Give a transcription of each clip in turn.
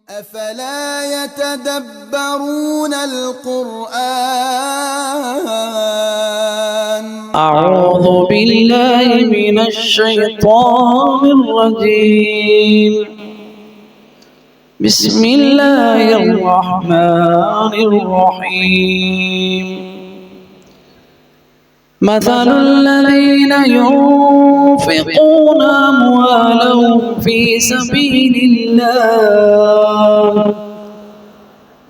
أفلا يتدبرون القرآن أعوذ بالله من الشيطان الرجيم بسم الله الرحمن الرحيم مثل الذين ينفقون أموالهم في سبيل الله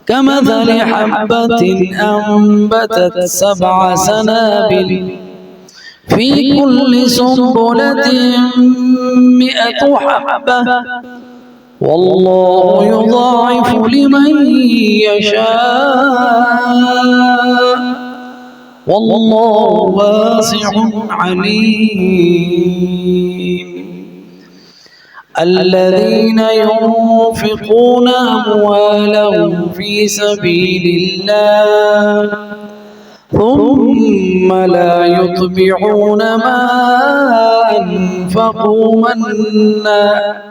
كمثل حبة أنبتت 7 سنابل في كل سنبلة 100 حبة والله يضاعف لمن يشاء والله واسع عليم الذين ينفقون أموالهم في سبيل الله ثم لا يتبعون ما أنفقوا منا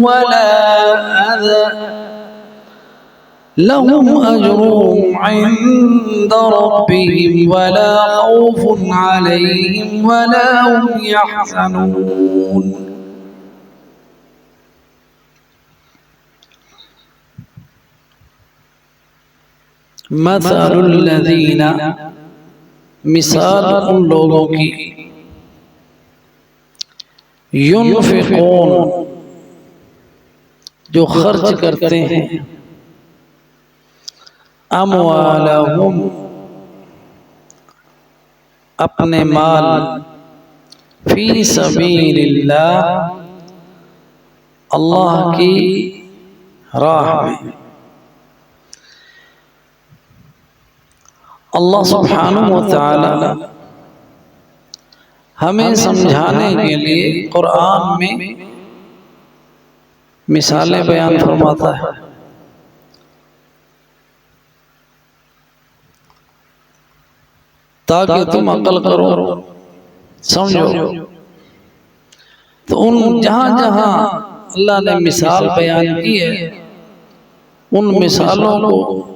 ولا أذى لهم أجرهم عند ربهم ولا خوف عليهم ولا هم يحزنون مثل الذین مثال ان لوگوں کی ينفقون جو خرچ کرتے ہیں اموالہم اپنے مال فی سبیل اللہ اللہ کی راہ میں اللہ سبحانہ وتعالی ہمیں سمجھانے کے لیے قرآن میں مثالیں بیان فرماتا ہے تاکہ تم عقل کرو سمجھو تو ان جہاں جہاں اللہ نے مثال بیان کی ہے ان مثالوں کو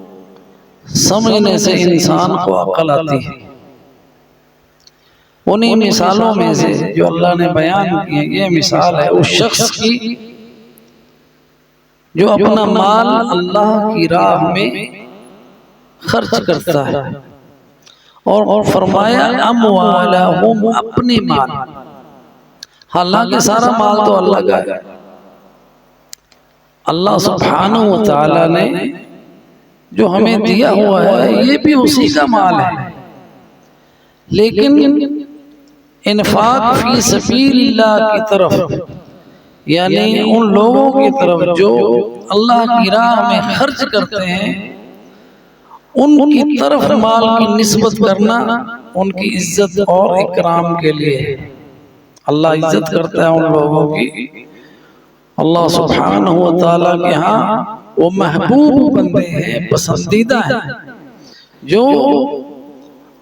سمجھنے سے انسان کو عقل آتی ہے انہی مثالوں میں سے جو اللہ نے بیان کی یہ مثال ہے اس شخص کی جو اپنا مال اللہ کی راہ میں خرچ کرتا ہے اور فرمایا اموالہم اپنے مال حالانکہ سارا مال تو اللہ کا ہے اللہ سبحانہ وتعالی نے جو ہمیں دیا ہوا ہے یہ بھی اسی کا مال ہے لیکن انفاق فی سبیل اللہ کی طرف یعنی ان لوگوں کی طرف جو اللہ کی راہ میں خرچ کرتے ہیں ان کی طرف مال کی نسبت کرنا ان کی عزت اور اکرام کے لیے اللہ عزت کرتا ہے ان لوگوں کی اللہ سبحانہ وتعالی کے ہاں وہ محبوب بندے ہیں پسندیدہ ہیں جو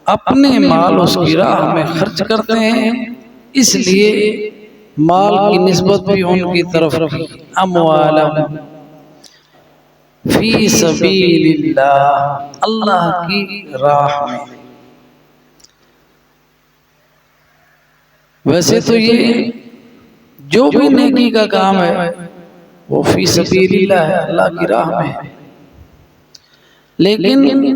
اپنے مال اس کی راہ میں خرچ کرتے ہیں اس لیے مال کی نسبت بھی ان کی طرف کی اموالہم فی سبیل اللہ اللہ کی راہ میں ویسے تو یہ جو بھی نیکی کا کام ہے وہ فی سبیل اللہ ہے اللہ کی راہ میں ہے لیکن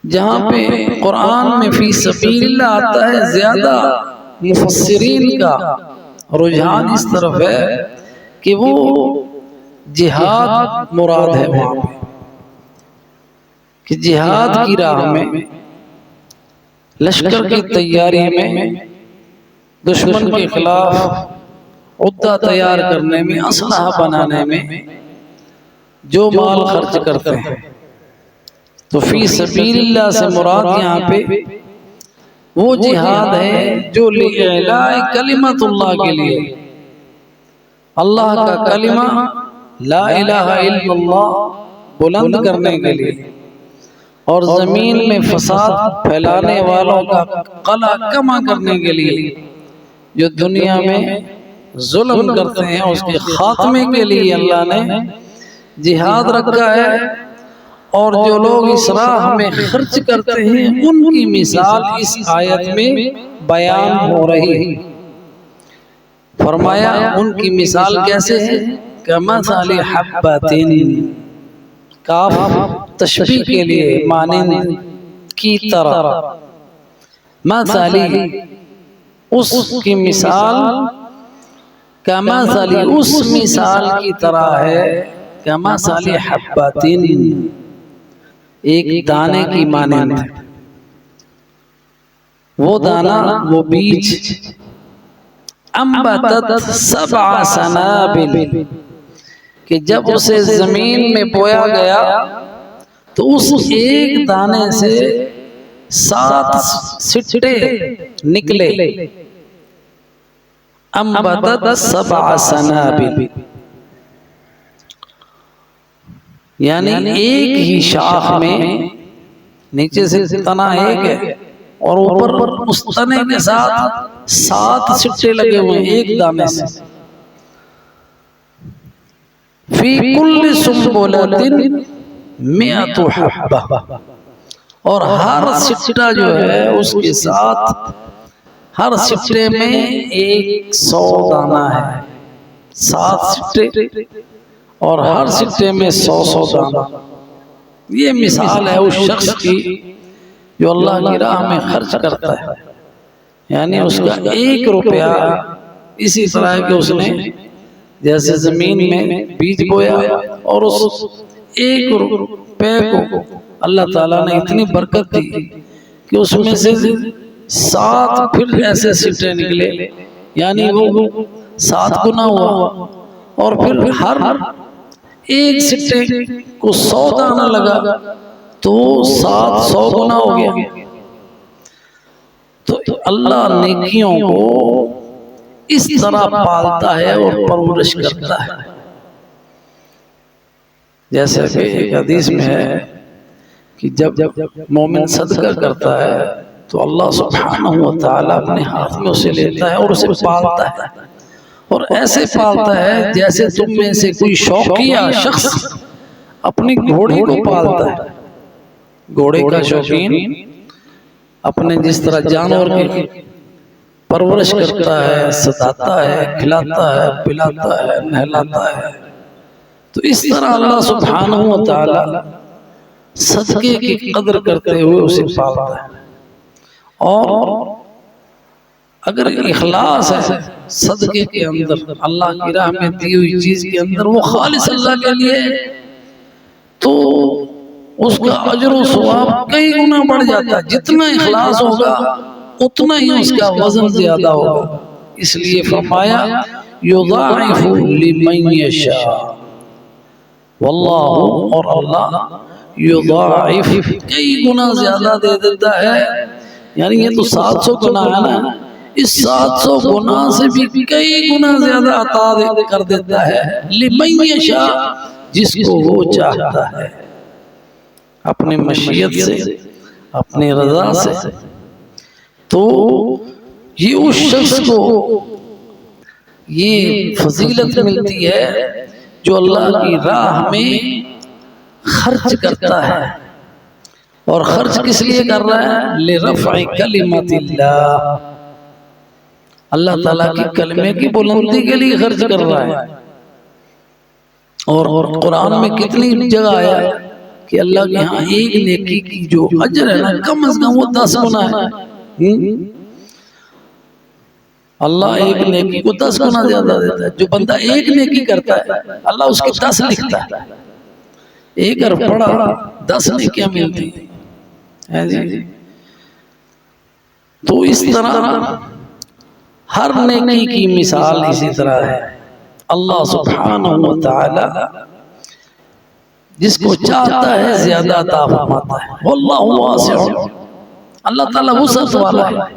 جہاں پہ قرآن میں فی سبیل اللہ آتا ہے زیادہ مفسرین کا رجحان اس طرف ہے کہ وہ جہاد مراد ہے وہاں پہ کہ جہاد کی راہ میں لشکر کی تیاری میں دشمن کے خلاف عدہ تیار کرنے میں اسلحہ بنانے میں جو مال خرچ کرتے ہیں تو فی سبیل اللہ سے مراد یہاں پہ وہ جہاد ہے جو لِإِعْلَاءِ کلمت اللہ کے لیے اللہ کا کلمہ لا الہ الا اللہ بلند کرنے کے لیے اور زمین میں فساد پھیلانے والوں کا قلع کما کرنے کے لیے، جو دنیا میں ظلم کرتے ہیں اس کے خاتمے کے لیے اللہ نے جہاد رکھا ہے۔ اور جو لوگ اس راہ میں خرچ کرتے ہیں ان کی مثال اس آیت میں بیان ہو رہی ہے۔ فرمایا ان کی مثال کیسے ہے؟ کمثل حبۃ، کاف تشبیہ کے لیے، مانند کی طرح، مثلی اس کی مثال، کمثل اس مثال کی طرح ہے، کمثل حبۃ ایک دانے کی مانند، وہ دانہ وہ بیج، انبتت 7 سنابل کہ جب اسے زمین میں بویا گیا تو اس ایک دانے سے 7 سٹے نکلے، انبتت 7 سنابل، یعنی ایک ہی شاخ میں نیچے سے تنا ایک ہے اور اوپر اس تنے کے ساتھ 7 سٹے لگے ہوئے ہیں ایک دانے سے، فی کل سنبلۃ 100 حبہ، اور ہر سٹا جو ہے اس کے ساتھ ہر سٹے میں 100 دانہ ہے، 7 سٹے اور ہر سٹے میں 100 دانہ۔ یہ مثال ہے اس شخص کی جو اللہ کی راہ میں خرچ کرتا ہے، یعنی اس کا 1 روپیہ اسی طرح کہ اس نے جیسے زمین میں بیج بویا اور اس 1 روپے کو اللہ تعالیٰ نے اتنی برکت دی کہ اس میں سے 7 پھر ایسے سٹے نکلے، یعنی وہ 7 گنا ہوا، اور پھر ہر ایک سٹے کو 100 دانہ لگا تو 700 گنا ہو گیا۔ تو اللہ نیکیوں کو اس طرح پالتا ہے اور پرورش کرتا ہے، جیسے کہ ایک حدیث میں ہے کہ جب مومن صدقہ کرتا ہے تو اللہ سبحانہ و تعالیٰ اپنے ہاتھ میں اسے لیتا ہے اور اسے پالتا ہے، اور ایسے پالتا ہے جیسے تم میں سے کوئی شوقیہ شخص اپنی گھوڑی کو پالتا ہے۔ گھوڑے کا شوقین اپنے جس طرح جانور کی پرورش کرتا ہے، ستاتا ہے، کھلاتا ہے، پلاتا ہے، نہلاتا ہے، تو اس طرح اللہ سبحانہ و تعالی صدقے کی قدر کرتے ہوئے اسے پالتا ہے۔ اور اگر اخلاص ہے صدقے کے اندر، اللہ کی راہ میں دی ہوئی چیز کے اندر، وہ خالص اللہ کے لیے، تو اس کا اجر و ثواب کئی گنا بڑھ جاتا ہے۔ جتنا اخلاص ہوگا اتنا ہی اس کا وزن زیادہ ہوگا، اس لیے فرمایا یضاعف لمن یشاء، واللہ، اور اللہ یضاعف کئی گنا زیادہ دے دیتا ہے، یعنی یہ تو 700 گنا ہے نا، اس 700 گنا سے بھی کئی گنا زیادہ عطا کر دیتا ہے، لمن یشاء، جس کو وہ چاہتا ہے، اپنی مشیت سے، اپنی رضا سے۔ تو یہ اس شخص کو یہ فضیلت ملتی ہے جو اللہ کی راہ میں خرچ کرتا ہے، اور خرچ کس لیے کر رہا ہے؟ لرفع کلمت اللہ، اللہ تعالیٰ کی کلمے کی بلندی کے لیے خرچ کر رہا ہے۔ اور قرآن میں کتنی جگہ آیا کہ اللہ کے ہاں ایک نیکی کی جو اجر ہے نا، کم از کم وہ 10 گنا ہے۔ اللہ ایک نیکی کو 10 گنا زیادہ دیتا ہے۔ جو بندہ ایک نیکی کرتا ہے اللہ اس کے 10 لکھتا ہے، ایک اگر پڑھا 10 نیکیاں ملتی ہیں جی۔ تو اس طرح ہر نیکی کی مثال اسی طرح ہے۔ اللہ سبحانہ و تعالی جس کو چاہتا ہے زیادہ عطا فرماتا ہے، واللہ واسع، اللہ تعالیٰ وسعت والا ہے۔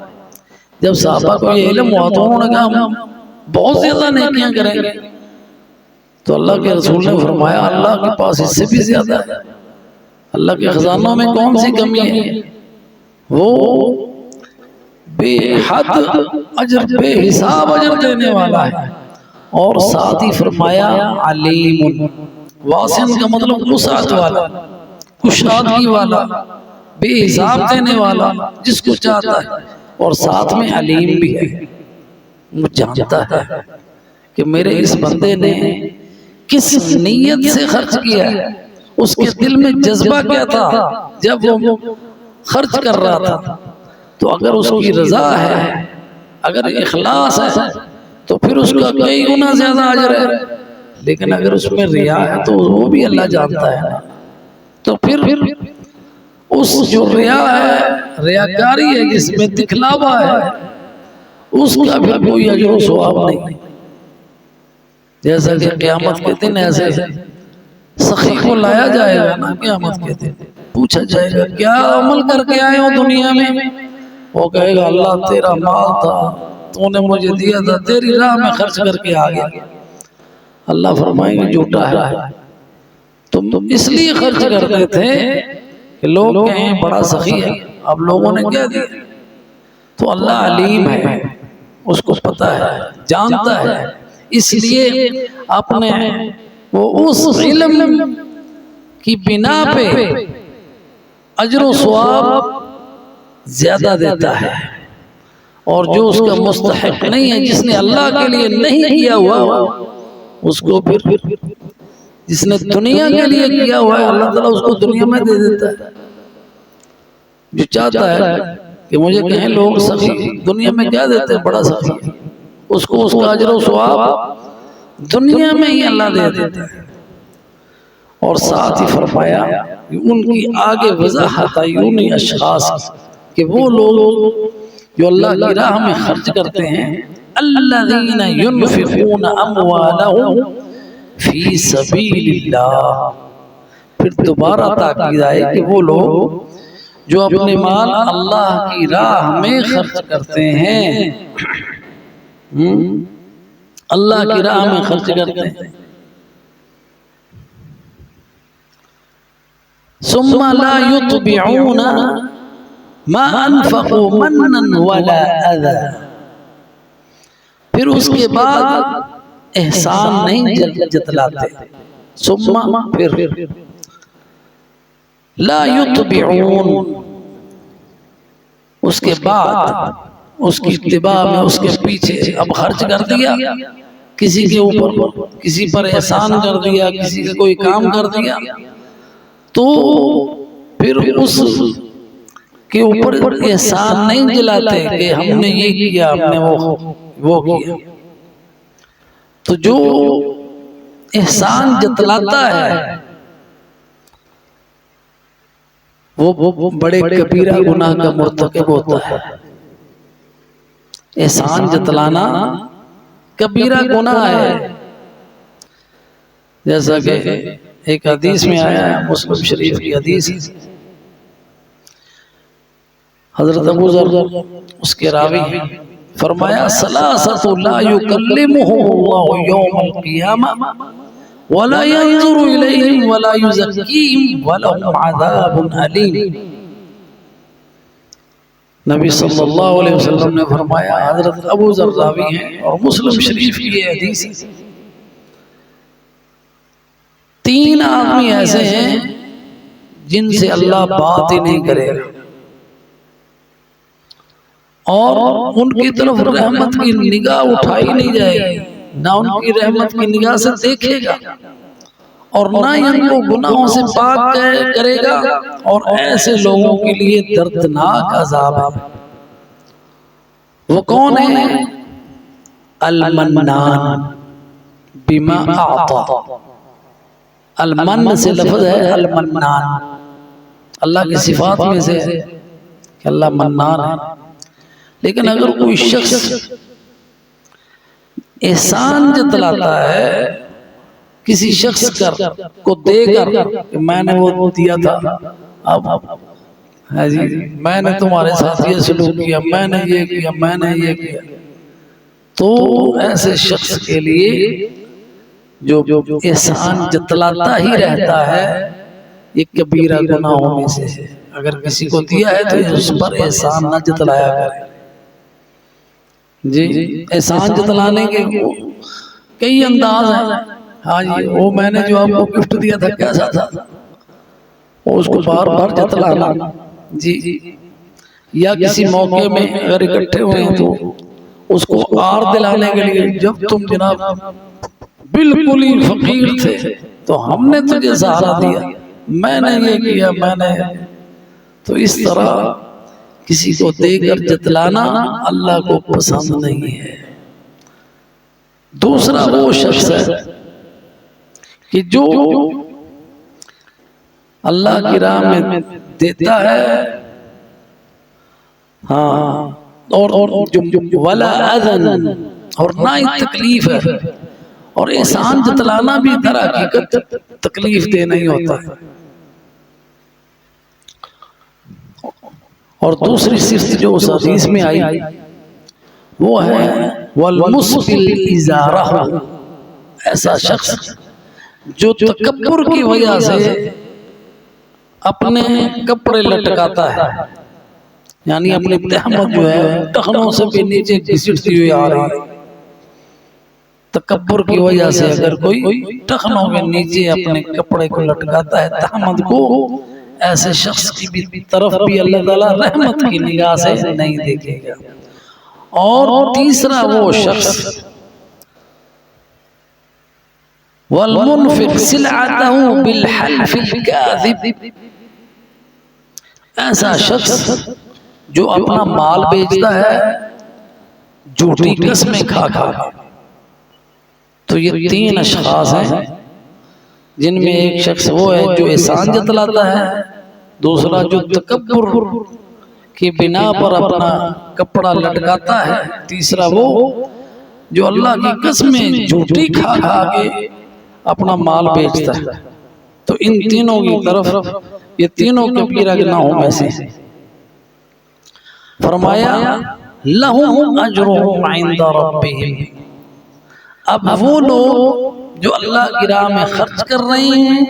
جب صحابہ کو یہ علم ہوا تو انہوں نے کہا ہم بہت زیادہ نیکیاں کریں گے، تو اللہ کے رسول نے فرمایا اللہ کے پاس اس سے بھی زیادہ ہے، اللہ کے خزانوں میں کون سی کمی ہے؟ وہ بے حد اجر، بے حساب اجر دینے والا ہے۔ اور ساتھ ہی فرمایا علیم، واسن کا مطلب وسعت والا، کشادگی والا، بے حساب دینے والا جس کو چاہتا ہے، اور ساتھ میں علیم بھی ہے، وہ جانتا ہے کہ میرے اس بندے نے کس نیت سے خرچ کیا ہے، اس کے دل میں جذبہ کیا تھا جب وہ خرچ کر رہا تھا۔ تو اگر اس کی رضا ہے، اگر اخلاص ہے، تو پھر اس کا کئی گنا زیادہ اجر ہے۔ لیکن اگر اس میں ریا ہے تو وہ بھی اللہ جانتا ہے، تو پھر اس جو ریا ہے، ریاکاری ہے، جس میں دکھلاوا ہے، اس کا پھر کوئی اجر و ثواب نہیں۔ جیسا کہ قیامت کے دن ایسے سخی کو لایا جائے گا نا، قیامت کے دن پوچھا جائے گا کیا عمل کر کے آئے ہو دنیا میں؟ وہ کہے گا اللہ تیرا مال تھا، تو نے مجھے دیا تھا، تیری راہ میں خرچ کر کے آ گیا۔ اللہ فرمائیں گے جھوٹا ہے، تم اس لیے خرچ کرتے تھے کہ لوگ کہیں بڑا سخی ہے، اب لوگوں نے کیا دیا؟ تو اللہ علیم ہے، اس کو پتا ہے، جانتا ہے، اس لیے اپنے وہ اس علم کی بنا پہ اجر و ثواب زیادہ دیتا ہے، اور جو اس کا مستحق نہیں ہے، جس نے اللہ کے لیے نہیں کیا ہوا، اس کو پھر جس نے دنیا کے لیے کیا ہوا ہے اللہ تعالیٰ اس کو دنیا میں دے دیتا ہے۔ جو چاہتا ہے کہ مجھے کہیں لوگ سخی، دنیا میں کیا دیتے ہیں بڑا سخی، اس کو اس کا اجر و ثواب دنیا میں ہی اللہ دے دیتا ہے۔ اور ساتھ ہی فرمایا ان کی آگے وضاحت آئی انہی اشخاص کہ وہ لوگ جو اللہ کی راہ میں خرچ کرتے ہیں، الذین ينفقون اموالهم فی سبیل اللہ۔ پھر دوبارہ تاکید آئے کہ وہ لوگ جو اپنے مال اللہ کی راہ میں خرچ کرتے ہیں، اللہ کی راہ میں خرچ کرتے ہیں، ثم لا يتبعون ما انفقوا منا ولا اذى، پھر اس کے بعد احسان نہیں جتلاتے، ثم پھر لا يتبعون، اس کے بعد اس کی اتباع میں اس کے پیچھے اب خرچ کر دیا، کسی کے اوپر کسی پر احسان کر دیا، کسی کا کوئی کام کر دیا، تو پھر اس کے اوپر احسان نہیں جلاتے کہ ہم نے یہ کیا، ہم نے وہ کیا۔ تو جو احسان جتلاتا ہے وہ بڑے کبیرہ گناہ کا مرتکب ہوتا ہے۔ احسان جتلانا کبیرہ گناہ ہے، جیسا کہ ایک حدیث میں آیا ہے، مسلم شریف کی حدیث، حضرت ابو ذر اس کے راوی ہیں، فرمایا ثلاثۃ لا یکلمهم اللہ یوم القیامہ ولا ينظر الیہم ولا یزکیہم ولہم عذاب علیم۔ نبی صلی اللہ علیہ وسلم نے فرمایا، حضرت ابو ذر راوی ہیں اور مسلم شریف کی یہ حدیث، تین آدمی ایسے ہیں جن سے اللہ بات ہی نہیں کرے گا، اور ان کی طرف رحمت کی نگاہ اٹھائی نہیں جائے گی، نہ ان کی رحمت کی نگاہ سے دیکھے گا، اور نہ ہی ان کو گناہوں سے پاک کرے گا، اور ایسے لوگوں کے لیے دردناک عذاب ہے۔ وہ کون ہے؟ المنان بما اعطا، المن سے لفظ ہے المنان، اللہ کی صفات میں سے ہے کہ اللہ منان ہے۔ لیکن اگر کوئی شخص احسان جتلاتا ہے کسی شخص کو دے کر کہ میں نے وہ دیا تھا، اب میں نے تمہارے ساتھ یہ سلوک کیا، میں نے یہ کیا، میں نے یہ کیا، تو ایسے شخص کے لیے جو احسان جتلاتا ہی رہتا ہے، یہ کبیرہ گناہوں میں سے ہے۔ اگر کسی کو دیا ہے تو اس پر احسان نہ جتلایا کرے۔ جی احسان جتلانے کے کئی انداز ہیں۔ ہاں جی وہ میں نے جو آپ کو گفٹ دیا تھا کیسا تھا، وہ اس کو بار بار جتلانا۔ جی یا کسی موقع میں اگر اکٹھے ہوئے ہیں تو اس کو آر دلانے کے لیے، جب تم جناب بالکل ہی فقیر تھے تو ہم نے تجھے سہارا دیا، میں نے یہ کیا، میں نے، تو اس طرح کسی کو دے کر جتلانا اللہ کو پسند نہیں ہے۔ دوسرا وہ شخص ہے کہ جو اللہ کی راہ میں دیتا ہے، ہاں، اور ولا اذن، اور نہ ہی تکلیف ہے، اور احسان جتلانا بھی در حقیقت تکلیف دینا ہی ہوتا ہے۔ اور دوسری صفت جو اس حدیث میں آئی وہ ہے والمسبل ازارہ، ایسا شخص جو تکبر کی وجہ سے اپنے کپڑے لٹکاتا ہے، یعنی اپنی تہمت جو ہے ٹخنوں سے بھی نیچے گھسٹتی ہوئی آ رہی ہے۔ تکبر کی وجہ سے اگر کوئی ٹخنوں کے نیچے اپنے کپڑے کو لٹکاتا ہے تہمت کو، ایسے شخص کی بھی طرف بھی اللہ تعالیٰ رحمت کی نگاہ سے نہیں دیکھے گا۔ اور تیسرا وہ شخص والمنفق سلعته بالحلف الكاذب، ایسا شخص جو اپنا مال بیچتا ہے جھوٹی قسمیں کھا کھا۔ تو یہ تین اشخاص ہیں جن میں ایک شخص وہ ہے جو احسان جتلاتا ہے، دوسرا جو تکبر کی بنا پر اپنا کپڑا لٹکاتا ہے، تیسرا وہ جو اللہ کی قسمیں جھوٹی کھا کھا کے اپنا مال بیچتا ہے۔ تو ان تینوں کی طرف، یہ تینوں کبیرہ گناہوں میں سے فرمایا لَهُمْ أَجْرُهُمْ عِنْدَ رَبِّهِمْ، اب وہ لوگ جو اللہ کی راہ میں خرچ کر رہے ہیں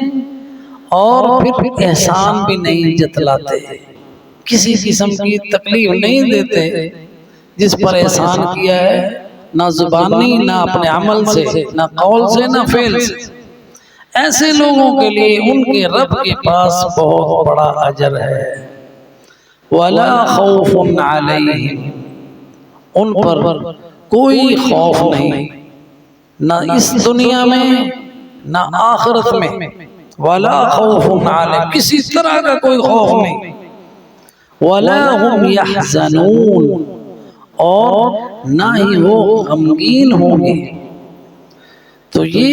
اور پھر احسان بھی نہیں جتلاتے، کسی قسم کی تکلیف نہیں دیتے جس پر احسان کیا ہے، نہ زبانی، نہ اپنے عمل سے، نہ قول سے، نہ فعل سے، ایسے لوگوں کے لیے ان کے رب کے پاس بہت بڑا اجر ہے۔ وَلَا خَوْفٌ عَلَيْهِمْ، ان پر کوئی خوف نہیں، نہ اس دنیا میں نہ آخرت میں۔ وَلَا خَوْفٌ عَلَيْهِمْ، کسی طرح کا کوئی خوف نہیں۔ وَلَا هُمْ يَحْزَنُونَ، اور نہ ہی وہ غمگین ہوں گے۔ تو یہ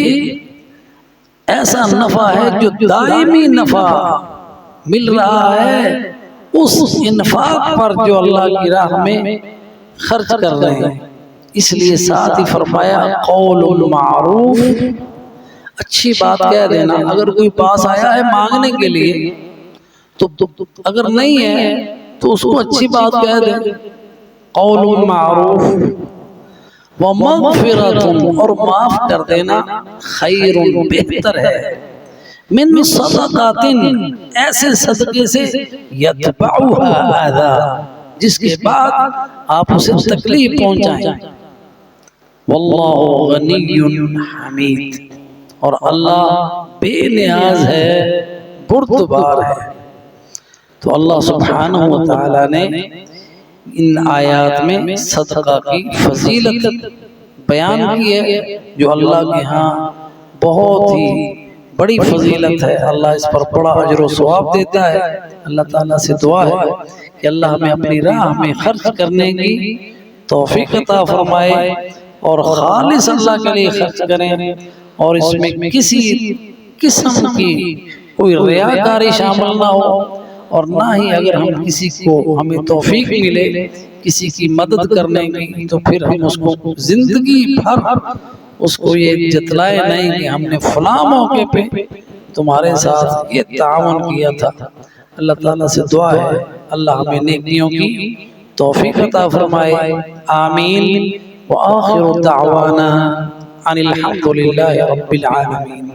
ایسا نفع ہے جو دائمی نفع مل رہا ہے اس انفاق پر جو اللہ کی راہ میں خرچ کر رہے ہیں۔ اس لیے ساتھ ہی فرمایا قول معروف، اچھی بات کہہ دینا۔ اگر کوئی پاس آیا ہے مانگنے کے لیے تو اگر نہیں ہے تو اس کو اچھی بات کہہ دے، قول معروف ومغفرۃ، اور معاف کر دینا، خیر، بہتر ہے، من صدقات، ایسے صدقے سے یتبعها اذى، جس کے بعد آپ اسے تکلیف پہنچائیں۔ واللہ غنی حمید، اور اللہ بے نیاز ہے، بردبار ہے۔ تو اللہ سبحانہ وتعالی نے ان آیات میں صدقہ کی فضیلت بیان کی ہے، جو اللہ کے ہاں بہت ہی بڑی فضیلت ہے۔ اللہ اس پر بڑا اجر و ثواب دیتا ہے۔ اللہ تعالیٰ سے دعا ہے کہ اللہ ہمیں اپنی راہ میں خرچ کرنے کی توفیق عطا فرمائے، اور خالص اللہ کے لیے خرچ کریں، اور اس میں کسی قسم کی کوئی ریاکاری شامل نہ ہو، اور نہ ہی اگر ہم کسی کو ہمیں توفیق ملے کسی کی مدد کرنے کی تو پھر ہم اس کو زندگی بھر اس کو یہ جتلائے نہیں کہ ہم نے فلاں موقع پہ تمہارے ساتھ یہ تعاون کیا تھا۔ اللہ تعالیٰ سے دعا ہے اللہ ہمیں نیکیوں کی توفیق عطا فرمائے، آمین۔ وآخر دعوانا ان الحمد للہ رب العالمین۔